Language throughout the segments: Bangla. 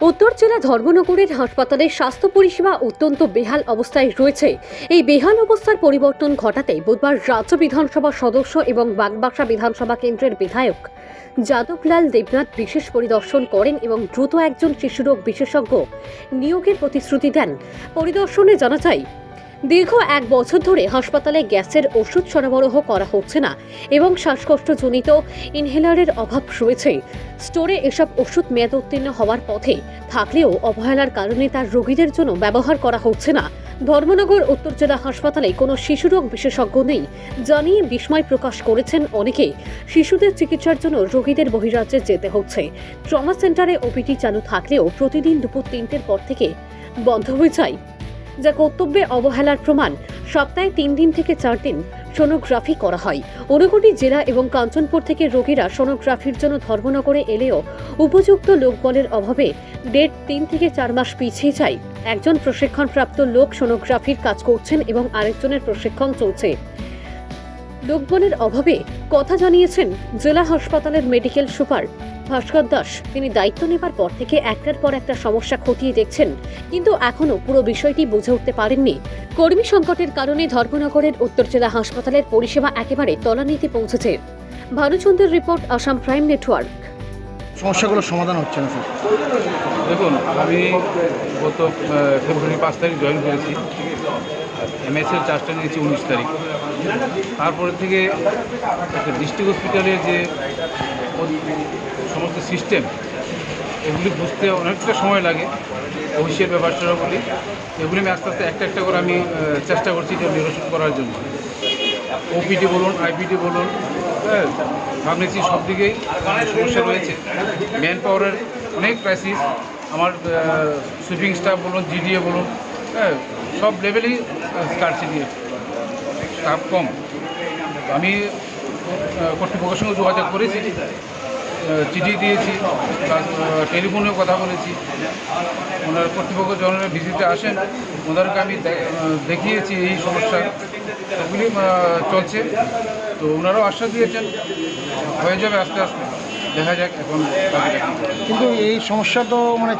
উত্তর জেলা ধর্মনগরের হাসপাতালে স্বাস্থ্য পরিষেবা অত্যন্ত বেহাল অবস্থায় রয়েছে। এই বেহাল অবস্থার পরিবর্তন ঘটাতে বুধবার রাজ্য বিধানসভা সদস্য এবং বাগবাসা বিধানসভা কেন্দ্রের বিধায়ক যাদবলাল দেবনাথ বিশেষ পরিদর্শন করেন এবং দ্রুত একজন শিশুরোগ বিশেষজ্ঞ নিয়োগের প্রতিশ্রুতি দেন। পরিদর্শনে জানা যায়, দীর্ঘ 1 বছর ধরে হাসপাতালে গ্যাসের ওষুধ সরবরাহ করা হচ্ছে না এবং শ্বাসকষ্টজনিত ইনহেলারের অভাব রয়েছে। স্টোরে এসব ওষুধ মেয়াদ উত্তীর্ণ হওয়ার পথে থাকলেও অবহেলার কারণে তার রোগীদের জন্য ব্যবহার করা হচ্ছে না। ধর্মনগর উত্তর জেলা হাসপাতালে কোনো শিশুরোগ বিশেষজ্ঞ নেই জানিয়ে বিস্ময় প্রকাশ করেছেন অনেকে। শিশুদের চিকিৎসার জন্য রোগীদের বহিরাজ্যে যেতে হচ্ছে। ট্রমা সেন্টারে ওপিডি চালু থাকলেও প্রতিদিন দুপুর 3টের পর থেকে বন্ধ হয়ে যায়, যা কর্তব্যে অবহেলার প্রমাণ। সপ্তাহে 3 দিন থেকে 4 দিন সোনোগ্রাফি করা হয়। ঊনকোটি জেলা এবং কাঞ্চনপুর থেকে রোগীরা সোনোগ্রাফির জন্য ধর্মনগরে এলেও উপযুক্ত লোকবলের অভাবে ডেট 3 থেকে 4 মাস পিছিয়ে যায়। একজন প্রশিক্ষণপ্রাপ্ত লোক সোনোগ্রাফির কাজ করছেন এবং আরেকজনের প্রশিক্ষণ চলছে। লোকবলের অভাবে কথা জানিয়েছেন জেলা হাসপাতালের মেডিকেল সুপার ভাস্কর দাস। তিনি দায়িত্ব নেবার পর থেকে একটার পর একটা সমস্যা খতিয়ে দেখছেন, কিন্তু এখনও পুরো বিষয়টি বুঝে উঠতে পারেননি। কর্মী সংকটের কারণে ধর্মনগরের উত্তর জেলা হাসপাতালের পরিষেবা একেবারে তলানিতে পৌঁছেছে। ভানুচন্দ্রের রিপোর্ট, আসাম প্রাইম নেটওয়ার্ক। সমস্যাগুলোর সমাধান হচ্ছে না স্যার। দেখুন, আমি গত ফেব্রুয়ারি 5 তারিখ জয়েন করেছি। এমএসের চার্জটা নিয়েছি 19 তারিখ। তারপরে থেকে একটা ডিস্ট্রিক্ট হসপিটালের যে সমস্ত সিস্টেম, এগুলি বুঝতে অনেকটা সময় লাগে। অফিসের ব্যাপারটা বলি, এগুলি আমি আস্তে আস্তে একটা একটা করে আমি চেষ্টা করছি এটা নিরসন করার জন্য। ওপিডি বলুন, আইপিডি বলুন, হ্যাঁ, ফার্মেসি, সব দিকেই সমস্যা রয়েছে। ম্যান পাওয়ারের অনেক ক্রাইসিস। আমার সুইপিং স্টাফ বলুন, জিডিএ বলুন, হ্যাঁ, সব লেভেলেই স্কারসিটি, স্টাফ কম। আমি কর্তৃপক্ষের সঙ্গে যোগাযোগ করেছি, চিঠি দিয়েছি, প্লাস টেলিফোনেও কথা বলেছি। ওনার কর্তৃপক্ষ যখন ভিজিটে আসেন, ওনাদেরকে আমি দেখিয়েছি এই সমস্যা, ওগুলি চলছে। তো ওনারাও আশ্বাস দিয়েছেন হয়ে যাবে আস্তে আস্তে, দেখা যাক এখন। কিন্তু এই সমস্যা তো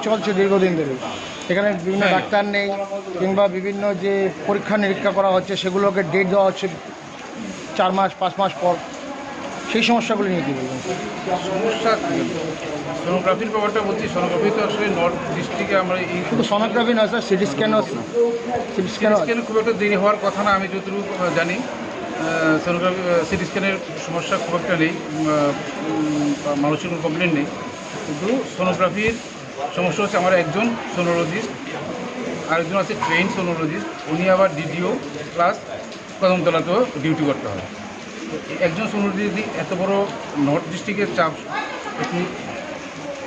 চলছে দীর্ঘদিন ধরে। এখানে বিভিন্ন ডাক্তার নেই, কিংবা বিভিন্ন যে পরীক্ষা নিরীক্ষা করা হচ্ছে সেগুলোকে ডেট দেওয়া হচ্ছে 4 মাস 5 মাস পর। সেই সমস্যাগুলি নিয়ে কী বলবেন? সমস্যা সোনোগ্রাফির ব্যাপারটা বলছি। সোনোগ্রাফি তো আসলে নর্থ ডিস্ট্রিক্টে আমরা এই শুধু সোনোগ্রাফি নয় স্যার, সিটি স্ক্যানও স্ক্যানে খুব একটা দেরি হওয়ার কথা না, আমি যতটুকু জানি। সোনোগ্রাফি সিটি স্ক্যানের সমস্যা খুব একটা নেই, মানুষের কোনো কমপ্লেন নেই। কিন্তু সোনোগ্রাফির সমস্যা হচ্ছে আমার একজন সোনোলজিস্ট, আরেকজন আছে ট্রেন সোনোলজিস্ট, উনি আবার ডিডিও প্লাস কদমতলাতেও ডিউটি করতে হয়। একজন সোনোলজিস্ট এত বড় নর্থ ডিস্ট্রিক্টের চাপ একটু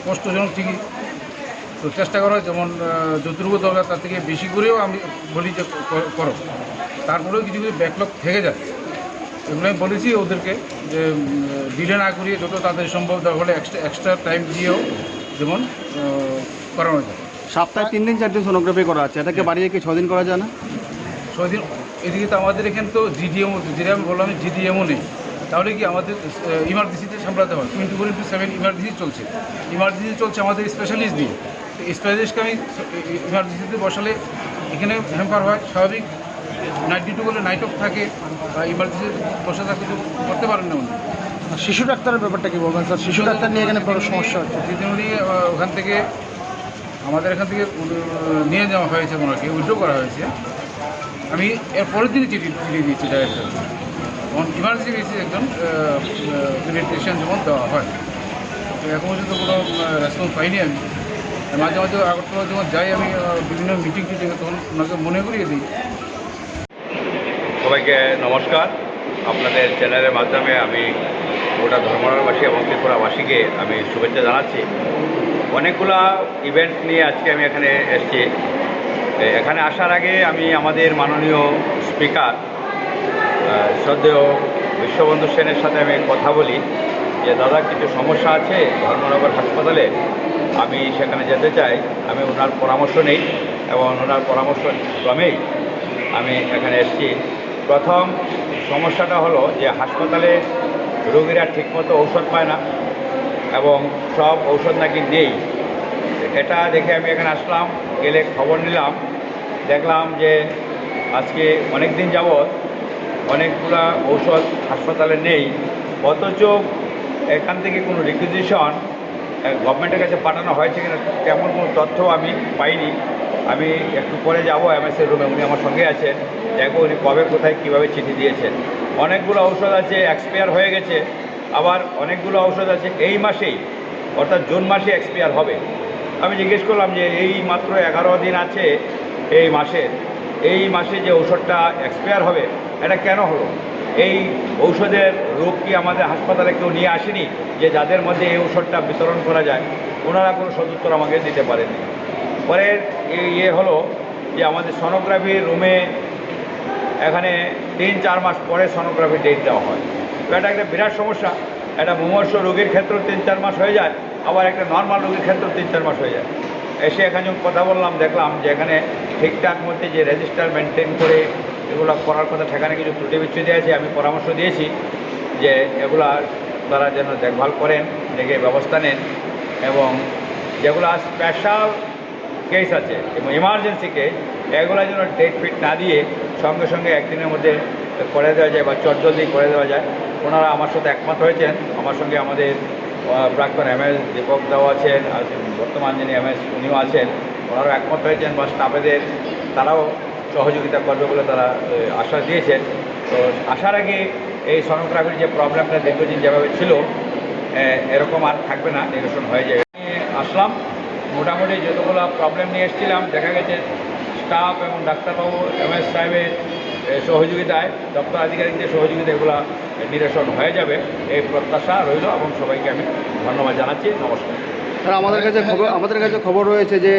কষ্টজনক ঠিকই। তো চেষ্টা করা হয় যেমন যতটুকু দরকার তার থেকে বেশি করেও আমি বলি যে করো। তারপরেও কিছু কিছু ব্যাকলগ থেকে যায়। এগুলো আমি বলেছি ওদেরকে যে ডিলে না করিয়ে যত তাদের সম্ভব দরকার হলে এক্সট্রা টাইম দিয়েও যেমন করানো যায়। সপ্তাহে 3 দিন 4 দিন সোনোগ্রাফি করা আছে, এটাকে বাড়িয়ে কি 6 দিন করা যায় না? 6 দিন। এদিকে তো আমাদের এখানে তো জিডিএমও, যেটা আমি বললাম জিডিএমও নেই। তাহলে কি আমাদের ইমার্জেন্সিতে সামলাতে হয়। 24/7 ইমার্জেন্সি চলছে। ইমার্জেন্সি চলছে আমাদের স্পেশালিস্ট দিয়ে। স্পেশালিস্টকে আমি ইমার্জেন্সিতে বসালে এখানে হ্যাম্পার হয়, স্বাভাবিক। নাইট ডিউটি করলে নাইট অফ থাকে, বা ইমার্জেন্সি বসে থাকতে তো করতে পারেন না উনি। শিশু ডাক্তারের ব্যাপারটা কী বলবেন স্যার? শিশু ডাক্তার নিয়ে এখানে বড় সমস্যা হচ্ছে। উনি ওখান থেকে আমাদের এখান থেকে নিয়ে যাওয়া হয়েছে, ওনাকে উইথড্র করা হয়েছে। আমি এর পরের দিনই চিঠি দিয়েছি ডাইরেক্টর। ইমার্জেন্সি বেসিস একজন পেডিয়াট্রিশিয়ান যেমন দেওয়া হয়, তো এখন পর্যন্ত কোনো রেসপন্স পাইনি। আমি মাঝে মাঝে আগরতলা যখন যাই, আমি বিভিন্ন মিটিং টিটিং, তখন ওনাকে মনে করিয়ে দিই। সবাইকে নমস্কার। আপনাদের চ্যানেলের মাধ্যমে আমি গোটা ধর্মনগরবাসী এবং ত্রিপুরাবাসীকে আমি শুভেচ্ছা জানাচ্ছি। অনেকগুলা ইভেন্ট নিয়ে আজকে আমি এখানে এসেছি। এখানে আসার আগে আমি আমাদের মাননীয় স্পিকার শ্রদ্ধেয় বিশ্ববন্ধু সেনের সাথে আমি কথা বলি যে দাদা কিছু সমস্যা আছে ধর্মনগর হাসপাতালে, আমি সেখানে যেতে চাই। আমি ওনার পরামর্শ নেই এবং ওনার পরামর্শ ক্রমেই আমি এখানে এসেছি। প্রথম সমস্যাটা হলো যে হাসপাতালে রোগীরা ঠিকমতো ঔষধ পায় না এবং সব ঔষধ নাকি নেই। এটা দেখে আমি এখানে আসলাম, গেলে খবর নিলাম, দেখলাম যে আজকে অনেক দিন যাবৎ অনেকগুলা ঔষধ হাসপাতালে নেই, অথচ এখান থেকে কোনো রিকুইজিশন গভর্নমেন্টের কাছে পাঠানো হয়েছে কিনা তেমন কোনো তথ্য আমি পাইনি। আমি একটু পরে যাবো এমএসের রুমে, উনি আমার সঙ্গে আছেন, দেখো উনি কবে কোথায় কীভাবে চিঠি দিয়েছেন। অনেকগুলো ঔষধ আছে এক্সপায়ার হয়ে গেছে, আবার অনেকগুলো ঔষধ আছে এই মাসেই অর্থাৎ জুন মাসে এক্সপায়ার হবে। আমি জিজ্ঞেস করলাম যে এই মাত্র 11 দিন আছে এই মাসে যে ঔষধটা এক্সপায়ার হবে এটা কেন হলো? এই ঔষধের রোগ কি আমাদের হাসপাতালে কেউ নিয়ে আসেনি যে যাদের মধ্যে এই ঔষধটা বিতরণ করা যায়? ওনারা কোনো সদুত্তর আমাকে দিতে পারেনি। পরের হলো যে আমাদের সোনোগ্রাফির রুমে এখানে 3-4 মাস পরে সোনোগ্রাফি ডেট দেওয়া হয়। তো এটা একটা বিরাট সমস্যা। একটা মুমূর্ষ রোগীর ক্ষেত্রেও 3-4 মাস হয়ে যায়, আবার একটা নর্মাল রোগীর ক্ষেত্রেও 3-4 মাস হয়ে যায়। এসে এখানে যখন কথা বললাম, দেখলাম যে এখানে ঠিকঠাক মধ্যে যে রেজিস্টার মেনটেন করে এগুলো করার কথা, সেখানে কিছু ত্রুটি বিচ্ছুতি আছে। আমি পরামর্শ দিয়েছি যে এগুলা তারা যেন দেখভাল করেন, দেখে ব্যবস্থা নেন, এবং যেগুলো স্পেশাল কেস আছে এবং ইমার্জেন্সি কেস এগুলো যেন ডেট ফিট না দিয়ে সঙ্গে সঙ্গে একদিনের মধ্যে করে দেওয়া যায় বা চটজলদি করে দেওয়া যায়। ওনারা আমার সাথে একমত হয়েছেন। আমার সঙ্গে আমাদের প্রাক্তন এমএস দীপক দাও আছেন, আর বর্তমান যিনি এমএস উনিও আছেন, ওনারাও একমত হয়েছেন বা স্টাফেদের তারাও সহযোগিতা করবে বলে তারা আশ্বাস দিয়েছেন। তো আসার আগে এই সোনোগ্রাফির যে প্রবলেমটা দীর্ঘদিন যেভাবে ছিল এরকম আর থাকবে না, নিরসন হয়ে যাবে। আসলাম, মোটামুটি যতগুলো প্রবলেম নিয়ে এসেছিলাম দেখা গেছে স্টাফ এবং ডাক্তারবাবু এমএস সাহেবের সহযোগিতায়, দপ্তর আধিকারিকদের সহযোগিতায় এগুলো নিরসন হয়ে যাবে এই প্রত্যাশা রইল, এবং সবাইকে আমি ধন্যবাদ জানাচ্ছি। নমস্কার। স্যার, আমাদের কাছে খবর রয়েছে যে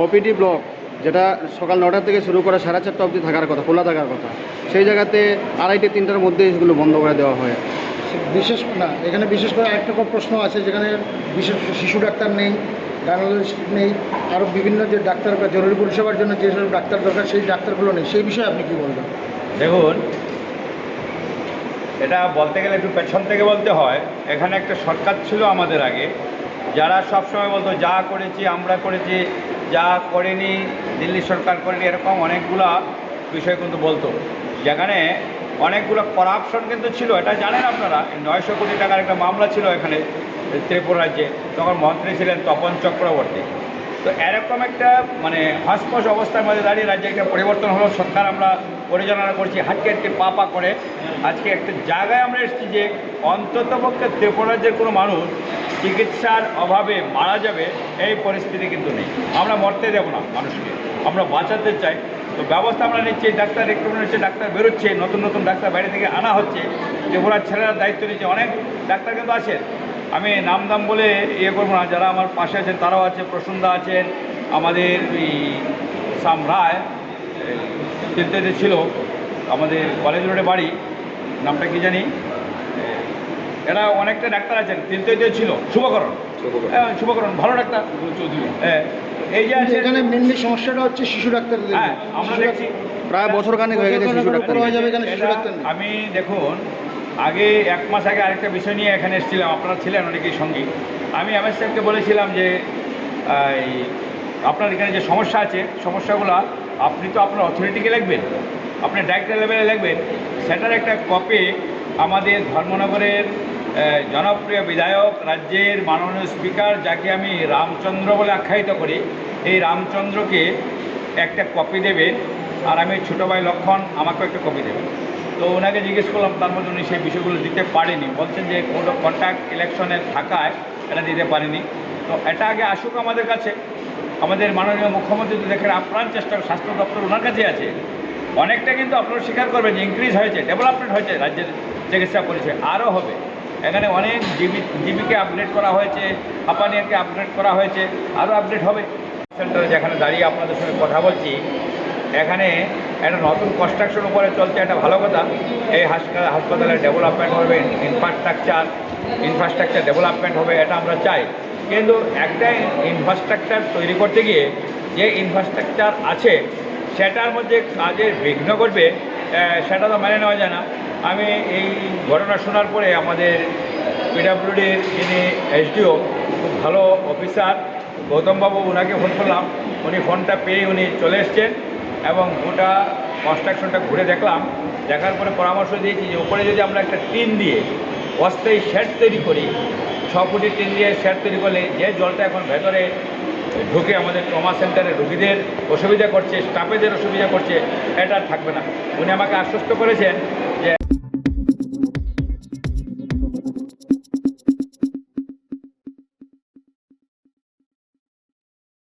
ওপিডি ব্লক, যেটা সকাল 9টা থেকে শুরু করে 4:30 অবধি থাকার কথা, খোলা থাকার কথা, সেই জায়গাতে 2:30-3টার মধ্যে সেগুলো বন্ধ করে দেওয়া হয়। এখানে বিশেষ করে একটা প্রশ্ন আছে, যেখানে বিশেষ শিশু ডাক্তার নেই, গাইনোকোলজিস্ট নেই, আরও বিভিন্ন যে ডাক্তার বা জরুরি পরিষেবার জন্য যেসব ডাক্তার দরকার সেই ডাক্তারগুলো নেই। সেই বিষয়ে আপনি কী বলবেন? দেখুন, এটা বলতে গেলে একটু পেছন থেকে বলতে হয়। এখানে একটা সরকার ছিল আমাদের আগে, যারা সবসময় বলতো যা করেছি আমরা করেছি, যা করেনি দিল্লি সরকার করেনি, এরকম অনেকগুলা বিষয় কিন্তু বলতো, যেখানে অনেকগুলো করাপশন কিন্তু ছিল। এটা জানেন আপনারা, 900 কোটি টাকার একটা মামলা ছিল এখানে ত্রিপুরা রাজ্যে, তখন মন্ত্রী ছিলেন তপন চক্রবর্তী। তো এরকম একটা হাসপাস অবস্থার মধ্যে দাঁড়িয়ে রাজ্যে একটা পরিবর্তন হলো, সরকার আমরা পরিচালনা করছি হাঁটকে পা করে। আজকে একটা জায়গায় আমরা এসেছি যে অন্ততপক্ষে ত্রিপুরা রাজ্যের কোনো মানুষ চিকিৎসার অভাবে মারা যাবে এই পরিস্থিতি কিন্তু নেই। আমরা মরতে দেব না মানুষকে, আমরা বাঁচাতে চাই। তো ব্যবস্থা আমরা নিচ্ছি, ডাক্তার রিক্রুটমেন্ট হচ্ছে, ডাক্তার বেরোচ্ছে, নতুন নতুন ডাক্তার বাইরে থেকে আনা হচ্ছে, ত্রিপুরার ছেলেরা দায়িত্ব নিচ্ছে। অনেক ডাক্তার কিন্তু আছেন, আমি নাম দাম বলে করবো না, যারা আমার পাশে আছেন তারাও আছে, প্রসন্দা আছেন, আমাদের সাম রায় তিলতেতে ছিল, আমাদের কলেজ রোডে বাড়ি, নামটা কি জানি, এরা অনেকটা ডাক্তার আছেন। তিলতেতে ছিল শুভকরণ, ভালো ডাক্তার চৌধুরী। এই যে এখানে মেনলি সমস্যাটা হচ্ছে শিশু ডাক্তারদের। হ্যাঁ, আমরা দেখছি প্রায় বছর খানেক হয়ে গেছে শিশু ডাক্তার হয়ে যাবে এখানে শিশু ডাক্তার নেই। আমি দেখুন, আগে 1 মাস আগে আরেকটা বিষয় নিয়ে এখানে এসেছিলাম, আপনারা ছিলেন অনেকেই সঙ্গী। আমি এমএস সাহেবকে বলেছিলাম যে আপনার এখানে যে সমস্যা আছে, সমস্যাগুলো আপনি তো আপনার অথরিটিকে লিখবেন, আপনি ডাইরেক্টর লেভেলে লিখবেন, সেটার একটা কপি আমাদের ধর্মনগরের জনপ্রিয় বিধায়ক, রাজ্যের মাননীয় স্পিকার, যাকে আমি রামচন্দ্র বলে আখ্যায়িত করি, এই রামচন্দ্রকে একটা কপি দেবে, আর আমি ছোটো ভাই লক্ষণ আমাকেও একটা কপি দেবে। তো ওনাকে জিজ্ঞেস করলাম, তার মধ্যে উনি সেই বিষয়গুলো দিতে পারেনি, বলছেন যে কোড অফ কন্ডাক্ট ইলেকশনের থাকায় এটা দিতে পারেনি। তো এটা আগে আসুক আমাদের কাছে। আমাদের মাননীয় মুখ্যমন্ত্রী তো দেখেন আপ্রাণ চেষ্টা, স্বাস্থ্য দপ্তর ওনার কাছে আছে, অনেকটা কিন্তু আপনারা স্বীকার করবেন যে ইনক্রিজ হয়েছে, ডেভেলপমেন্ট হয়েছে রাজ্যের চিকিৎসা পরিষেবা, আরও হবে। এখানে অনেক জিবিকে আপগ্রেড করা হয়েছে, হাপানিয়াকে আপগ্রেড করা হয়েছে, আরও আপগ্রেড হবে। সেন্টারে যেখানে দাঁড়িয়ে আপনাদের সঙ্গে কথা বলছি, এখানে একটা নতুন কনস্ট্রাকশন উপরে চলছে, একটা ভালো কথা। এই হাসপাতালের ডেভেলপমেন্ট হবে, ইনফ্রাস্ট্রাকচার ডেভেলপমেন্ট হবে, এটা আমরা চাই। কিন্তু একটা ইনফ্রাস্ট্রাকচার তৈরি করতে গিয়ে যে ইনফ্রাস্ট্রাকচার আছে সেটার মধ্যে কাজের বিঘ্ন করবে, সেটা তো মেনে নেওয়া যায় না। আমি এই ঘটনা শোনার পরে আমাদের পিডাব্লিউডির যিনি এসডিও, খুব ভালো অফিসার, গৌতমবাবু ওনাকে ফোন করলাম, উনি ফোনটা পেয়ে উনি চলে এসছেন এবং গোটা কনস্ট্রাকশনটা ঘুরে দেখলাম। দেখার পরে পরামর্শ দিয়েছি যে উপরে যদি আমরা একটা টিন দিয়ে অস্থায়ী শেড তৈরি করি, 6 ফুটের টিন দিয়ে শেড তৈরি করলে যে জলটা এখন ভেতরে ঢুকে আমাদের ট্রমা সেন্টারে রোগীদের অসুবিধা করছে, স্টাফেদের অসুবিধা করছে, এটা আর থাকবে না। উনি আমাকে আশ্বস্ত করেছেন